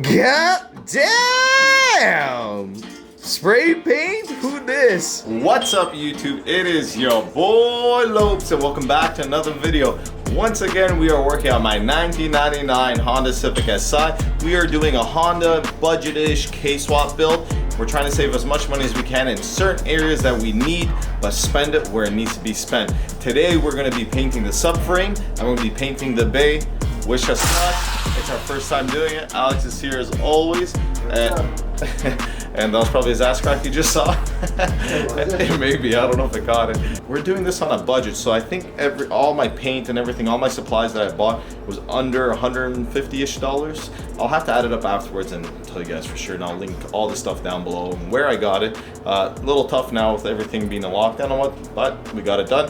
God damn! Spray paint? Who this? What's up, YouTube? It is your boy Lowpes and welcome back to another video. Once again, we are working on my 1999 Honda Civic Si. We are doing a Honda budget-ish K-swap build. We're trying to save as much money as we can in certain areas that we need, but spend it where it needs to be spent. Today, we're going to be painting the subframe. I'm going to be painting the bay. Wish us luck. It's our first time doing it. Alex is here as always. And that was probably his ass crack you just saw. Maybe, I don't know if it caught it. We're doing this on a budget, so I think all my paint and everything, all my supplies that I bought was under $150-ish. I'll have to add it up afterwards and tell you guys for sure, and I'll link all the stuff down below and where I got it. A little tough now with everything being a lockdown and what, but we got it done.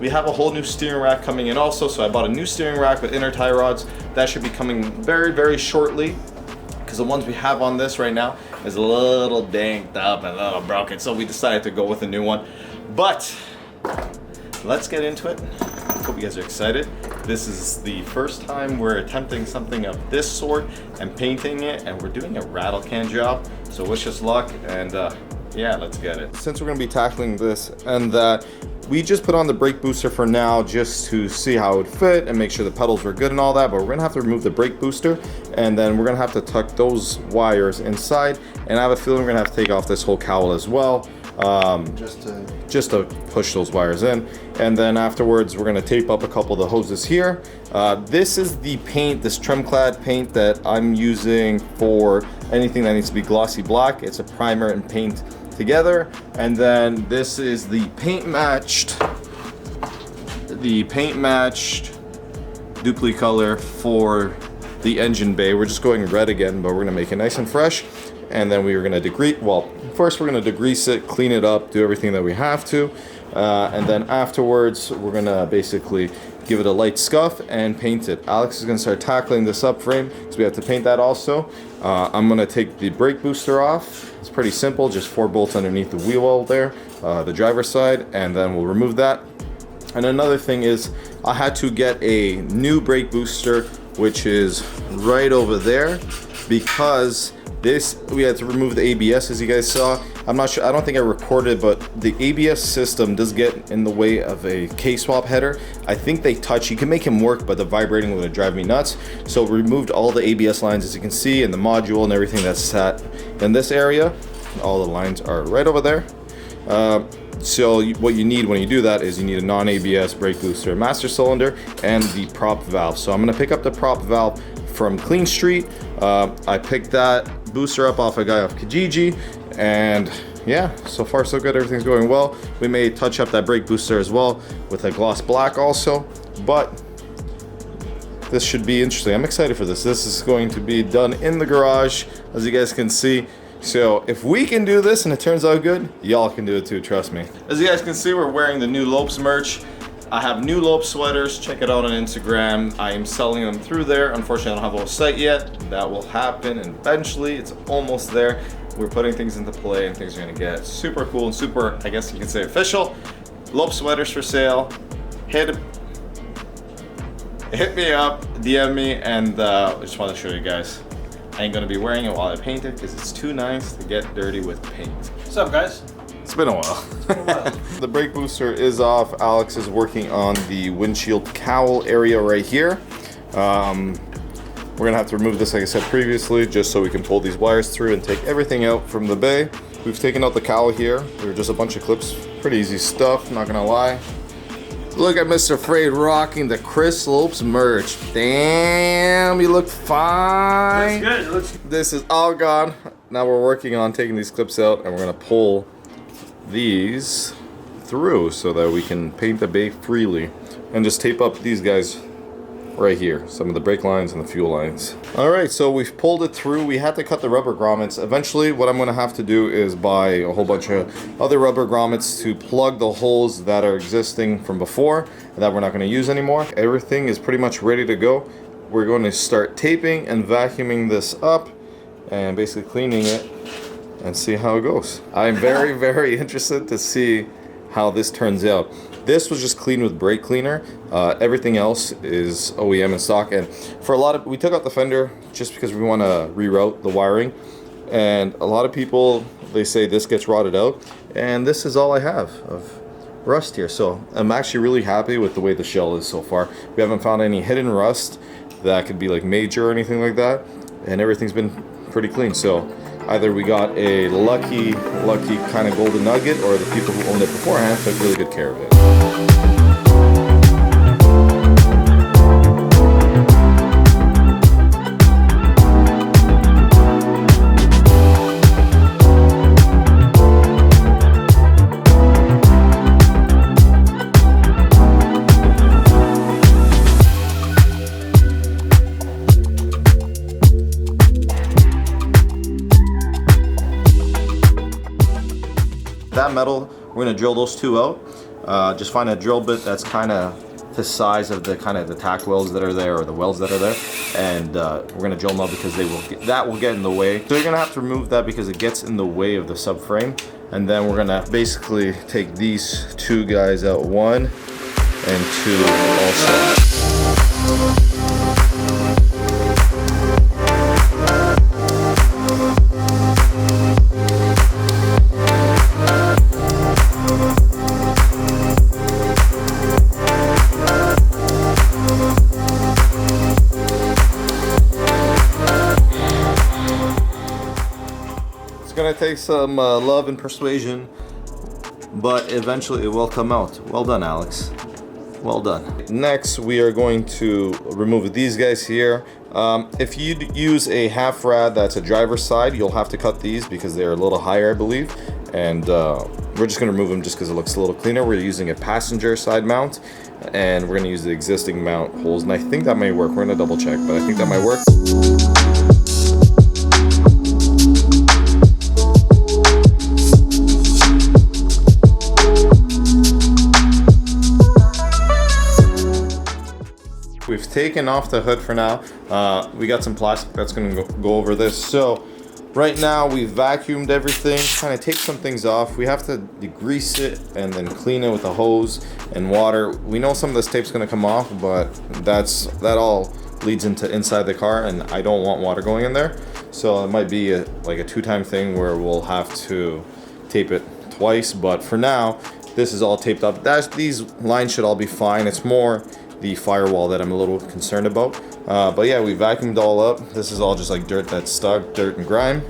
We have a whole new steering rack coming in also, so I bought a new steering rack with inner tie rods. That should be coming very, very shortly, because the ones we have on this right now is a little dinged up and a little broken, so we decided to go with a new one. But let's get into it. Hope you guys are excited. This is the first time we're attempting something of this sort and painting it, and we're doing a rattle can job, so wish us luck, and yeah, let's get it. Since we're going to be tackling this and that, we just put on the brake booster for now just to see how it would fit and make sure the pedals were good and all that, but we're going to have to remove the brake booster, and then we're going to have to tuck those wires inside, and I have a feeling we're going to have to take off this whole cowl as well, just to push those wires in. And then afterwards we're going to tape up a couple of the hoses here. This is the paint, this trim clad paint that I'm using for anything that needs to be glossy black. It's a primer and paint together, and then this is the paint matched duplicate color for the engine bay. We're just going red again, but we're gonna make it nice and fresh, and then we are gonna first we're gonna degrease it, clean it up, do everything that we have to, and then afterwards we're gonna basically give it a light scuff and paint it. Alex is gonna start tackling the subframe, so we have to paint that also. I'm gonna take the brake booster off. It's pretty simple, just 4 bolts underneath the wheel well there, the driver's side, and then we'll remove that. And another thing is, I had to get a new brake booster, which is right over there, because we had to remove the ABS, as you guys saw. I'm not sure, I don't think I recorded, but the ABS system does get in the way of a K-swap header. I think they touch, you can make him work, but the vibrating would drive me nuts. So we removed all the ABS lines, as you can see, and the module and everything that's sat in this area. All the lines are right over there. So what you need when you do that is you need a non-ABS brake booster, master cylinder, and the prop valve. So I'm gonna pick up the prop valve from Clean Street. I picked that booster up off a guy off Kijiji, and yeah, so far so good, everything's going well. We may touch up that brake booster as well with a gloss black also, but this should be interesting. I'm excited for this. This is going to be done in the garage, as you guys can see. So if we can do this and it turns out good, y'all can do it too, trust me. As you guys can see, we're wearing the new Lowpes merch. I have new Lowpes sweaters. Check it out on Instagram. I am selling them through there. Unfortunately, I don't have a site yet. That will happen eventually. It's almost there. We're putting things into play, and things are gonna get super cool and super, I guess you can say, official. Lowpes sweaters for sale. Hit me up, DM me, and I just want to show you guys. I ain't gonna be wearing it while I paint it because it's too nice to get dirty with paint. What's up, guys? It's been a while. The brake booster is off. Alex is working on the windshield cowl area right here. We're gonna have to remove this, like I said previously, just so we can pull these wires through and take everything out from the bay. We've taken out the cowl here. There were just a bunch of clips. Pretty easy stuff, not gonna lie. Look at Mr. Frade rocking the Chris Lowpes merch. Damn, you look fine. Looks good. Looks. This is all gone. Now we're working on taking these clips out, and we're gonna pull these through so that we can paint the bay freely and just tape up these guys right here, some of the brake lines and the fuel lines. All right, so we've pulled it through. We had to cut the rubber grommets. Eventually what I'm going to have to do is buy a whole bunch of other rubber grommets to plug the holes that are existing from before that we're not going to use anymore. Everything is pretty much ready to go. We're going to start taping and vacuuming this up and basically cleaning it and see how it goes. I'm very, very interested to see how this turns out. This was just cleaned with brake cleaner. Everything else is OEM in stock. And for a lot of, we took out the fender just because we want to reroute the wiring. And a lot of people, they say this gets rotted out. And this is all I have of rust here. So I'm actually really happy with the way the shell is so far. We haven't found any hidden rust that could be like major or anything like that. And everything's been pretty clean. So either we got a lucky kind of golden nugget, or the people who owned it beforehand took really good care of it. That metal, we're gonna drill those two out. Just find a drill bit that's kind of the size of the tack welds that are there, or the welds that are there, and we're gonna drill them out because that will get in the way. So you're gonna have to remove that because it gets in the way of the subframe. And then we're gonna basically take these two guys out, 1 and 2 also. It's gonna take some love and persuasion, but eventually it will come out. Well done, Alex. Well done. Next, we are going to remove these guys here. If you use a half rad that's a driver's side, you'll have to cut these because they're a little higher, I believe. And we're just gonna remove them just because it looks a little cleaner. We're using a passenger side mount, and we're gonna use the existing mount holes. And I think that may work. We're gonna double check, but I think that might work. We've taken off the hood for now. We got some plastic that's gonna go over this. So right now we've vacuumed everything, kind of take some things off. We have to degrease it and then clean it with a hose and water. We know some of this tape's gonna come off, but that all leads into inside the car, and I don't want water going in there. So it might be like a 2-time thing where we'll have to tape it twice. But for now, this is all taped up. These lines should all be fine. It's more the firewall that I'm a little concerned about. But yeah, we vacuumed all up. This is all just like dirt that's stuck, dirt and grime.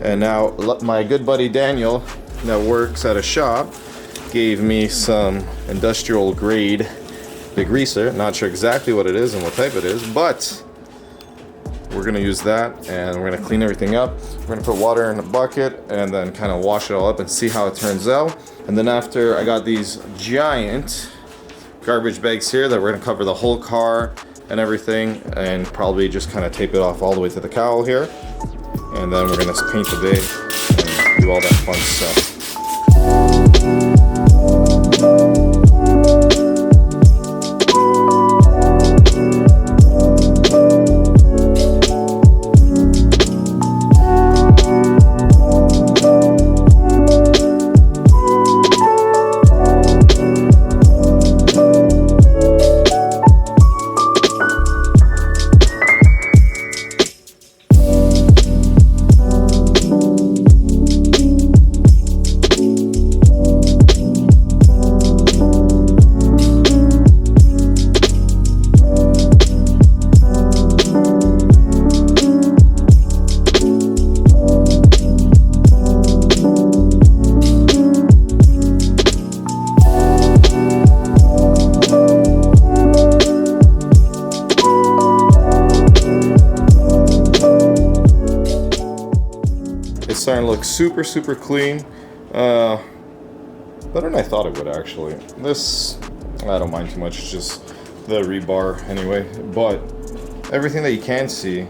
And now my good buddy Daniel, that works at a shop, gave me some industrial grade degreaser. Not sure exactly what it is and what type it is, but we're gonna use that and we're gonna clean everything up. We're gonna put water in a bucket and then kind of wash it all up and see how it turns out. And then after, I got these giant garbage bags here that we're gonna cover the whole car and everything, and probably just kind of tape it off all the way to the cowl here. And then we're gonna paint the bay and do all that fun stuff. Starting to look super clean, better than I thought it would actually. This, I don't mind too much, it's just the rebar anyway, but everything that you can see,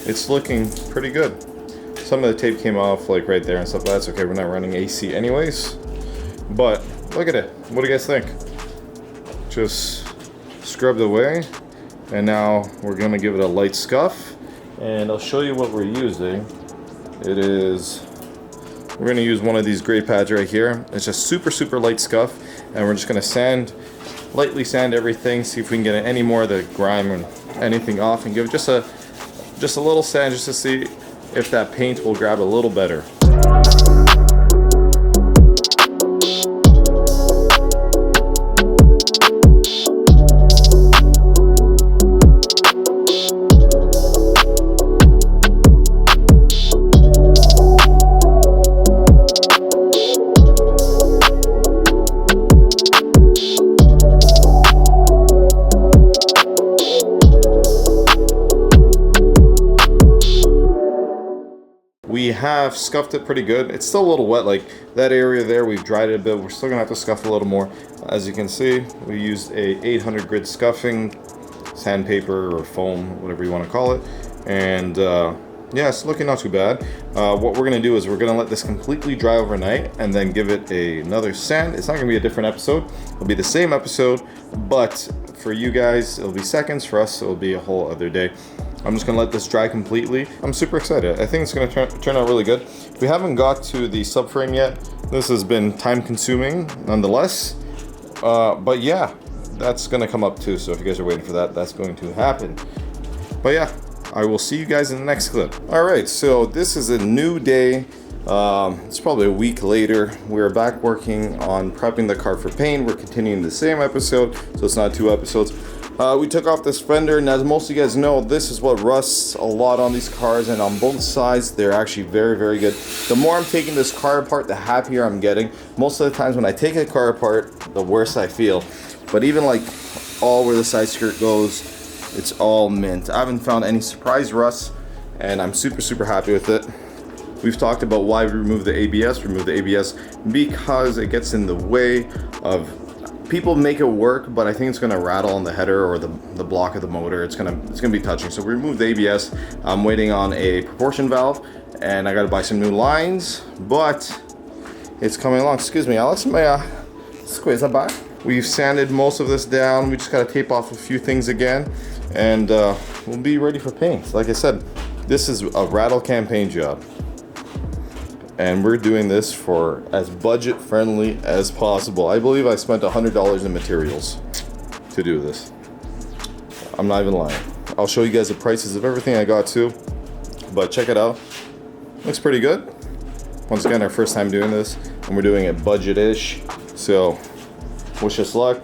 it's looking pretty good. Some of the tape came off like right there and stuff, but that's okay, we're not running AC anyways. But look at it, what do you guys think? Just scrubbed away, and now we're gonna give it a light scuff, and I'll show you what we're using. It is we're gonna use one of these gray pads right here. It's just super light scuff, and we're just gonna lightly sand everything, see if we can get any more of the grime or anything off, and give it just a little sand just to see if that paint will grab a little better. We have scuffed it pretty good. It's still a little wet, like that area there, we've dried it a bit. We're still gonna have to scuff a little more. As you can see, we used a 800 grit scuffing, sandpaper or foam, whatever you wanna call it. And yeah, it's looking not too bad. What we're gonna do is we're gonna let this completely dry overnight and then give it another sand. It's not gonna be a different episode. It'll be the same episode, but for you guys, it'll be seconds. For us, it'll be a whole other day. I'm just gonna let this dry completely. I'm super excited. I think it's gonna turn out really good. We haven't got to the subframe yet. This has been time consuming nonetheless. But yeah, that's gonna come up too. So if you guys are waiting for that, that's going to happen. But yeah, I will see you guys in the next clip. All right, so this is a new day. It's probably a week later. We're back working on prepping the car for paint. We're continuing the same episode, so it's not 2 episodes. We took off this fender, and as most of you guys know, this is what rusts a lot on these cars, and on both sides, they're actually very good. The more I'm taking this car apart, the happier I'm getting. Most of the times when I take a car apart, the worse I feel. But even like all where the side skirt goes, it's all mint. I haven't found any surprise rusts, and I'm super happy with it. We've talked about why we removed the ABS. Remove the ABS because it gets in the way of, people make it work, but I think it's gonna rattle on the header or the block of the motor. It's gonna be touching. So we removed the ABS. I'm waiting on a proportion valve, and I gotta buy some new lines, but it's coming along. Excuse me, Alex, may I squeeze that back? We've sanded most of this down. We just gotta tape off a few things again, and we'll be ready for paint. Like I said, this is a rattle campaign job, and we're doing this for as budget friendly as possible. I believe I spent $100 in materials to do this. I'm not even lying. I'll show you guys the prices of everything I got too, but check it out. Looks pretty good. Once again, our first time doing this, and we're doing it budget-ish, so wish us luck.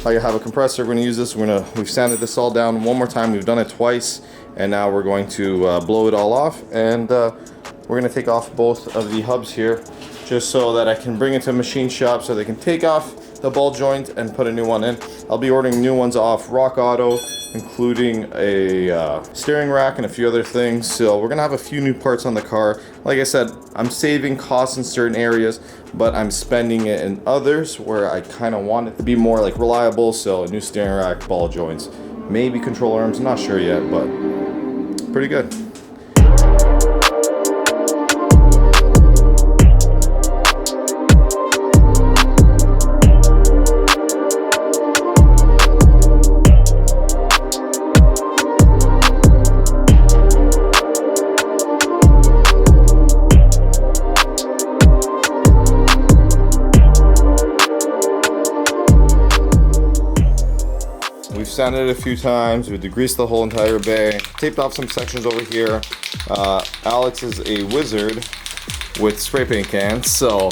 I have a compressor. We're gonna use this. We've sanded this all down one more time. We've done it twice, and now we're going to blow it all off, and we're gonna take off both of the hubs here, just so that I can bring it to a machine shop so they can take off the ball joint and put a new one in. I'll be ordering new ones off Rock Auto, including a steering rack and a few other things. So we're gonna have a few new parts on the car. Like I said, I'm saving costs in certain areas, but I'm spending it in others where I kind of want it to be more like reliable. So a new steering rack, ball joints, maybe control arms, not sure yet, but pretty good. We've sanded it a few times, we've degreased the whole entire bay, taped off some sections over here. Alex is a wizard with spray paint cans, so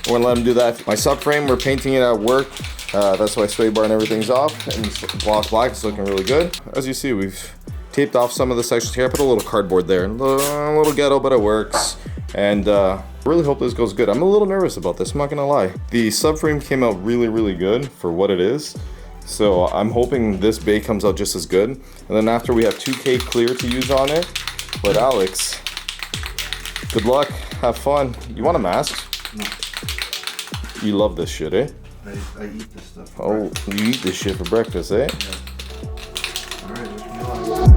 we're gonna let him do that. My subframe, we're painting it at work. That's why sway bar and everything's off, and it's gloss black. It's looking really good. As you see, we've taped off some of the sections here. I put a little cardboard there, a little ghetto, but it works. And I really hope this goes good. I'm a little nervous about this, I'm not gonna lie. The subframe came out really good for what it is. So I'm hoping this bay comes out just as good. And then after, we have 2K clear to use on it. But Alex, good luck, have fun. You want a mask? No. You love this shit, eh? I eat this stuff. Oh, you eat this shit for breakfast, eh? Yeah. All right, wish me luck.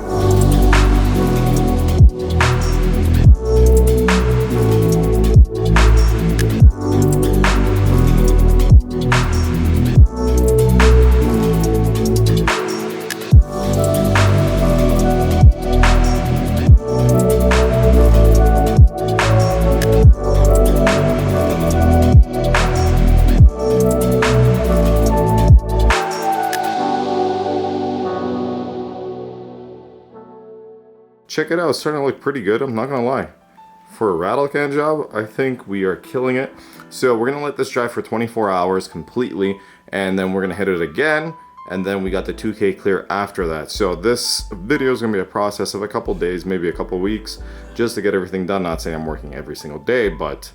check it out. It's starting to look pretty good. I'm not gonna lie. For a rattle can job, I think we are killing it. So we're gonna let this dry for 24 hours completely, and then we're gonna hit it again, and then we got the 2K clear after that. So this video is gonna be a process of a couple days, maybe a couple weeks, just to get everything done. Not saying I'm working every single day, but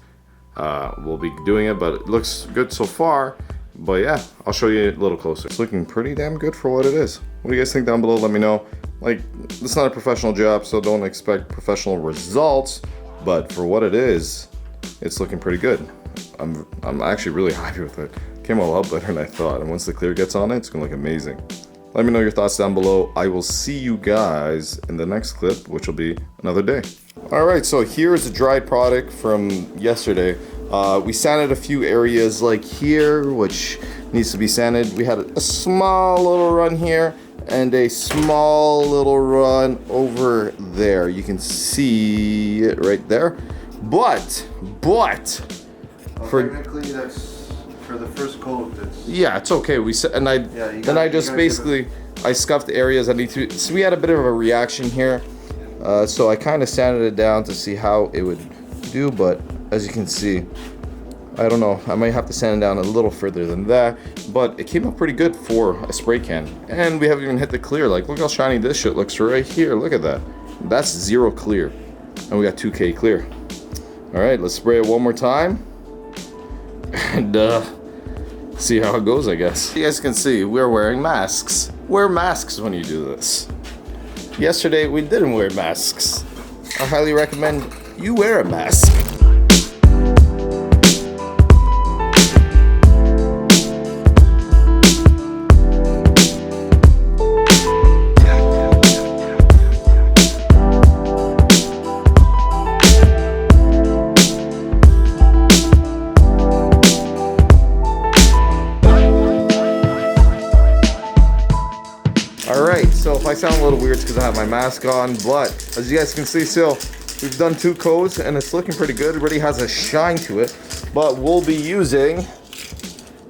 we'll be doing it, but it looks good so far. But yeah, I'll show you a little closer. It's looking pretty damn good for what it is. What do you guys think down below? Let me know. Like, it's not a professional job, so don't expect professional results, but for what it is, it's looking pretty good. I'm actually really happy with it. Came a lot better than I thought, and once the clear gets on it, it's gonna look amazing. Let me know your thoughts down below. I will see you guys in the next clip, which will be another day. All right, so here's the dried product from yesterday. We sanded a few areas like here, which needs to be sanded. We had a small little run here and a small little run over there. You can see it right there. But technically that's for the first coat. Yeah, it's okay. I just basically I scuffed the areas I need to. So we had a bit of a reaction here. So I kind of sanded it down to see how it would do, but as you can see, I don't know, I might have to sand it down a little further than that, but it came out pretty good for a spray can. And we haven't even hit the clear. Like, look how shiny this shit looks right here. Look at that. That's 0 clear. And we got 2K clear. All right, let's spray it one more time. And see how it goes, I guess. You guys can see, we're wearing masks. Wear masks when you do this. Yesterday, we didn't wear masks. I highly recommend you wear a mask. So if I sound a little weird, it's because I have my mask on, but as you guys can see, so we've done 2 coats and it's looking pretty good. It already has a shine to it, but we'll be using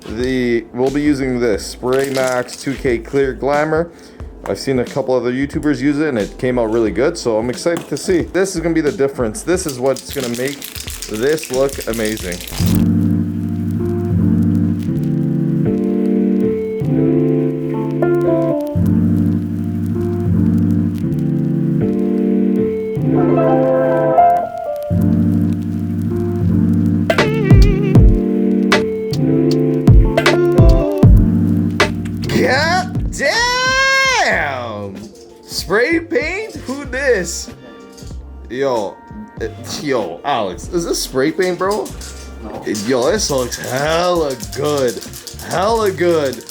this Spray Max 2K Clear Glamour. I've seen a couple other YouTubers use it and it came out really good, so I'm excited to see. This is gonna be the difference. This is what's gonna make this look amazing. God damn! Spray paint? Who this? Yo, Alex, is this spray paint, bro? No. Yo, this looks hella good. Hella good.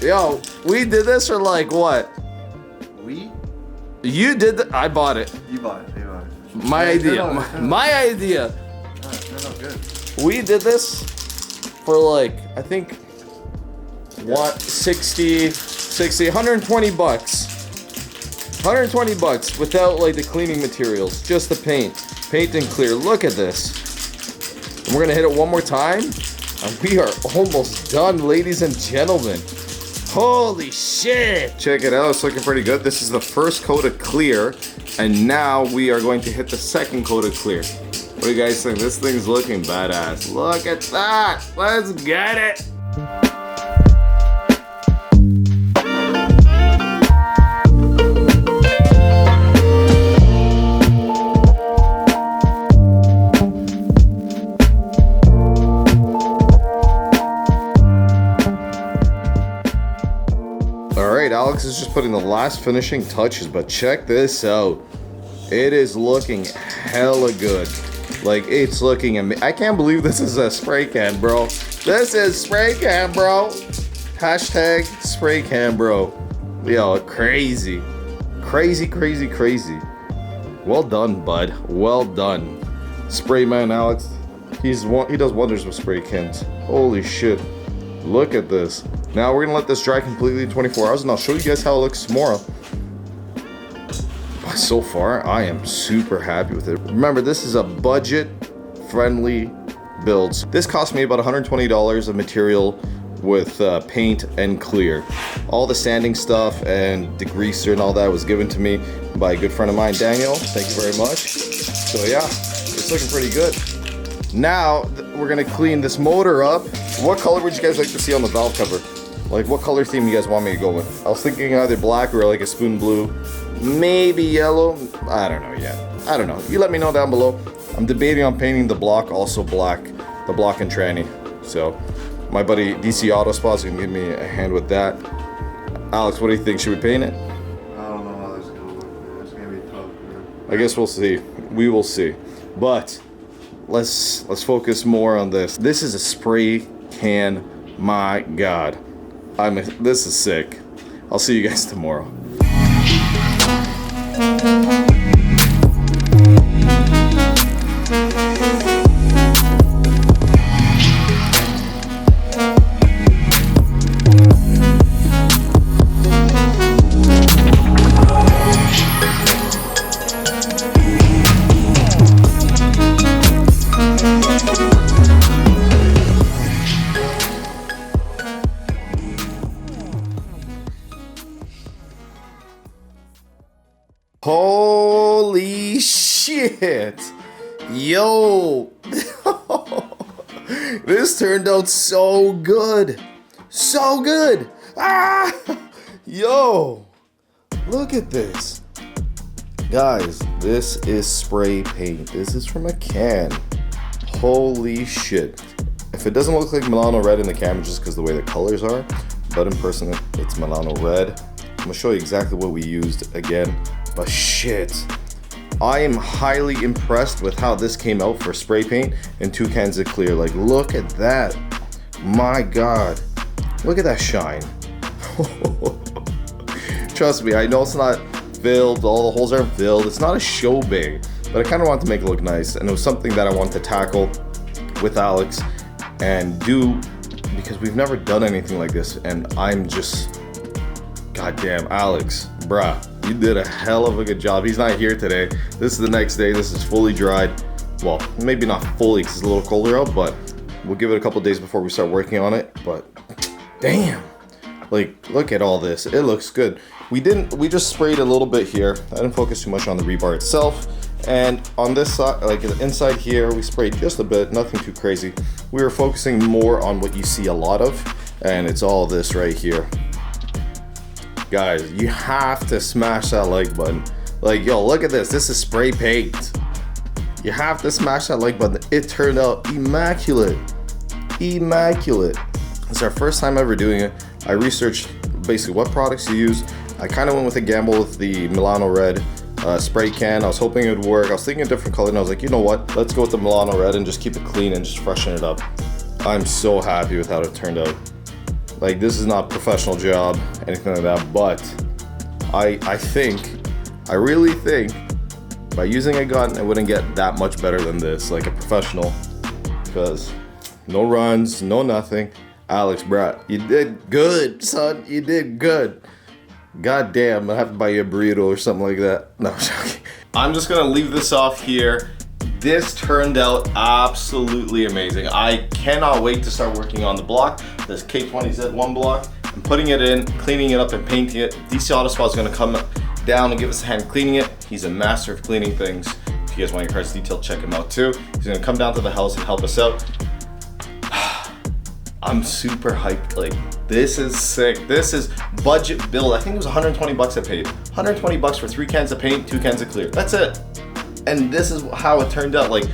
Yo, we did this for like what? You did I bought it. You bought it. You bought it. My idea. My idea. No, good. We did this for like, I think, what, 120 bucks. 120 bucks without like the cleaning materials, just the paint and clear. Look at this. And we're gonna hit it one more time, and we are almost done, ladies and gentlemen. Holy shit! Check it out, it's looking pretty good. This is the first coat of clear, and now we are going to hit the second coat of clear. What do you guys think? This thing's looking badass. Look at that! Let's get it! Alright, Alex is just putting the last finishing touches, but check this out. It is looking hella good. Like, it's looking amazing. I can't believe this is a spray can, bro. This is spray can, bro. Hashtag spray can, bro. Yo, crazy. Crazy, crazy, crazy. Well done, bud. Well done. Spray man Alex. He does wonders with spray cans. Holy shit. Look at this. Now we're gonna let this dry completely 24 hours, and I'll show you guys how it looks tomorrow. But so far, I am super happy with it. Remember, this is a budget-friendly build. This cost me about $120 of material with paint and clear. All the sanding stuff and degreaser and all that was given to me by a good friend of mine, Daniel. Thank you very much. So yeah, it's looking pretty good. Now we're gonna clean this motor up. What color would you guys like to see on the valve cover? Like, what color theme you guys want me to go with? I was thinking either black or like a spoon blue, maybe yellow. I don't know yet. I don't know. You let me know down below. I'm debating on painting the block also black, the block and tranny. So my buddy DC Auto Spots can give me a hand with that. Alex, what do you think? Should we paint it? I don't know how this is gonna look. It's gonna be tough, man. I guess we'll see. We will see. But let's focus more on this. This is a spray can. My God, this is sick. I'll see you guys tomorrow. Holy shit! Yo! This turned out so good! So good! Ah! Yo! Look at this! Guys, this is spray paint. This is from a can. Holy shit. If it doesn't look like Milano red in the camera just because the way the colors are, but in person it's Milano red. I'm gonna show you exactly what we used again. But shit, I am highly impressed with how this came out for spray paint and 2 cans of clear. Like, look at that. My God. Look at that shine. Trust me, I know it's not filled, all the holes aren't filled. It's not a show bag, but I kind of wanted to make it look nice. And it was something that I wanted to tackle with Alex and do because we've never done anything like this. And I'm just, goddamn, Alex, bruh. You did a hell of a good job. He's not here today. This is the next day. This is fully dried. Well, maybe not fully because it's a little colder out, but we'll give it a couple days before we start working on it. But damn, like, look at all this. It looks good. We just sprayed a little bit here. I didn't focus too much on the rebar itself. And on this side, like the inside here, we sprayed just a bit, nothing too crazy. We were focusing more on what you see a lot of, and it's all this right here. Guys, you have to smash that like button. Like, yo, look at this. This is spray paint. You have to smash that like button. It turned out immaculate. Immaculate. It's our first time ever doing it. I researched basically what products to use. I kind of went with a gamble with the Milano red spray can. I was hoping it would work. I was thinking a different color, and I was like, you know what? Let's go with the Milano red and just keep it clean and just freshen it up. I'm so happy with how it turned out. Like, this is not a professional job, anything like that, but I really think by using a gun, it wouldn't get that much better than this, like a professional, because no runs, no nothing. Alex, bruh, you did good, son, you did good. God damn, I have to buy you a burrito or something like that. No, I'm joking. I'm just gonna leave this off here. This turned out absolutely amazing. I cannot wait to start working on the block, this K20Z1 block, and putting it in, cleaning it up and painting it. DC Auto Spot is gonna come down and give us a hand cleaning it. He's a master of cleaning things. If you guys want your cards detailed, check him out too. He's gonna come down to the house and help us out. I'm super hyped. Like, this is sick. This is budget build. I think it was 120 bucks I paid. 120 bucks for 3 cans of paint, 2 cans of clear. That's it. And this is how it turned out. Like,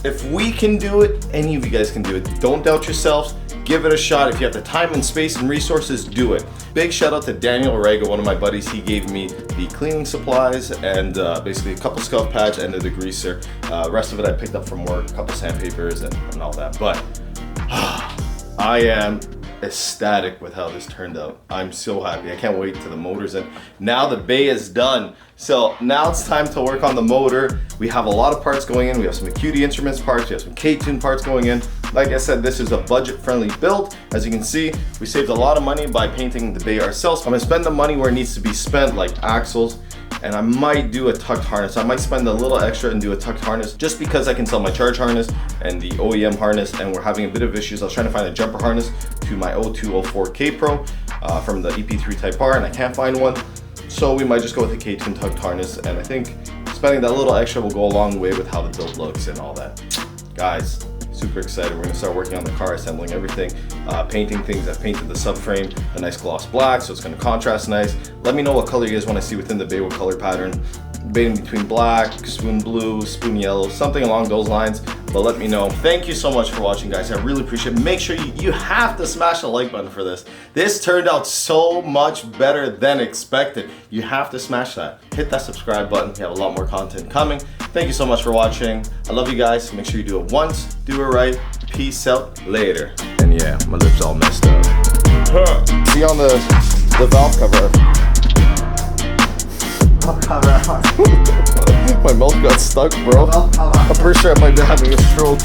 if we can do it, any of you guys can do it. Don't doubt yourselves. Give it a shot. If you have the time and space and resources, do it. Big shout out to Daniel Orega, one of my buddies. He gave me the cleaning supplies and basically a couple scuff pads and the degreaser. Rest of it I picked up from work, a couple sandpapers and all that. But I am ecstatic with how this turned out. I'm so happy. I can't wait till the motor's in. Now the bay is done. So now it's time to work on the motor. We have a lot of parts going in. We have some AQD Instruments parts. We have some K-Tune parts going in. Like I said, this is a budget-friendly build. As you can see, we saved a lot of money by painting the bay ourselves. I'm gonna spend the money where it needs to be spent, like axles and I might do a tucked harness. I might spend a little extra and do a tucked harness just because I can sell my charge harness and the OEM harness, and we're having a bit of issues. I was trying to find a jumper harness to my 0204K Pro from the EP.4 Type R, and I can't find one. So we might just go with the K-Twin tucked harness, and I think spending that little extra will go a long way with how the build looks and all that. Guys, super excited. We're gonna start working on the car, assembling everything, painting things. I've painted the subframe a nice gloss black, so it's gonna contrast nice. Let me know what color you guys wanna see within the bay, what color pattern. Debating between black, spoon blue, spoon yellow, something along those lines, but let me know. Thank you so much for watching, guys. I really appreciate it. Make sure you have to smash the like button for this. This turned out so much better than expected. You have to smash that. Hit that subscribe button. We have a lot more content coming. Thank you so much for watching. I love you guys. Make sure you do it once, do it right. Peace out later. And yeah, my lips all messed up. See on the valve cover. My mouth got stuck, bro. I'm pretty sure I might be having a stroke.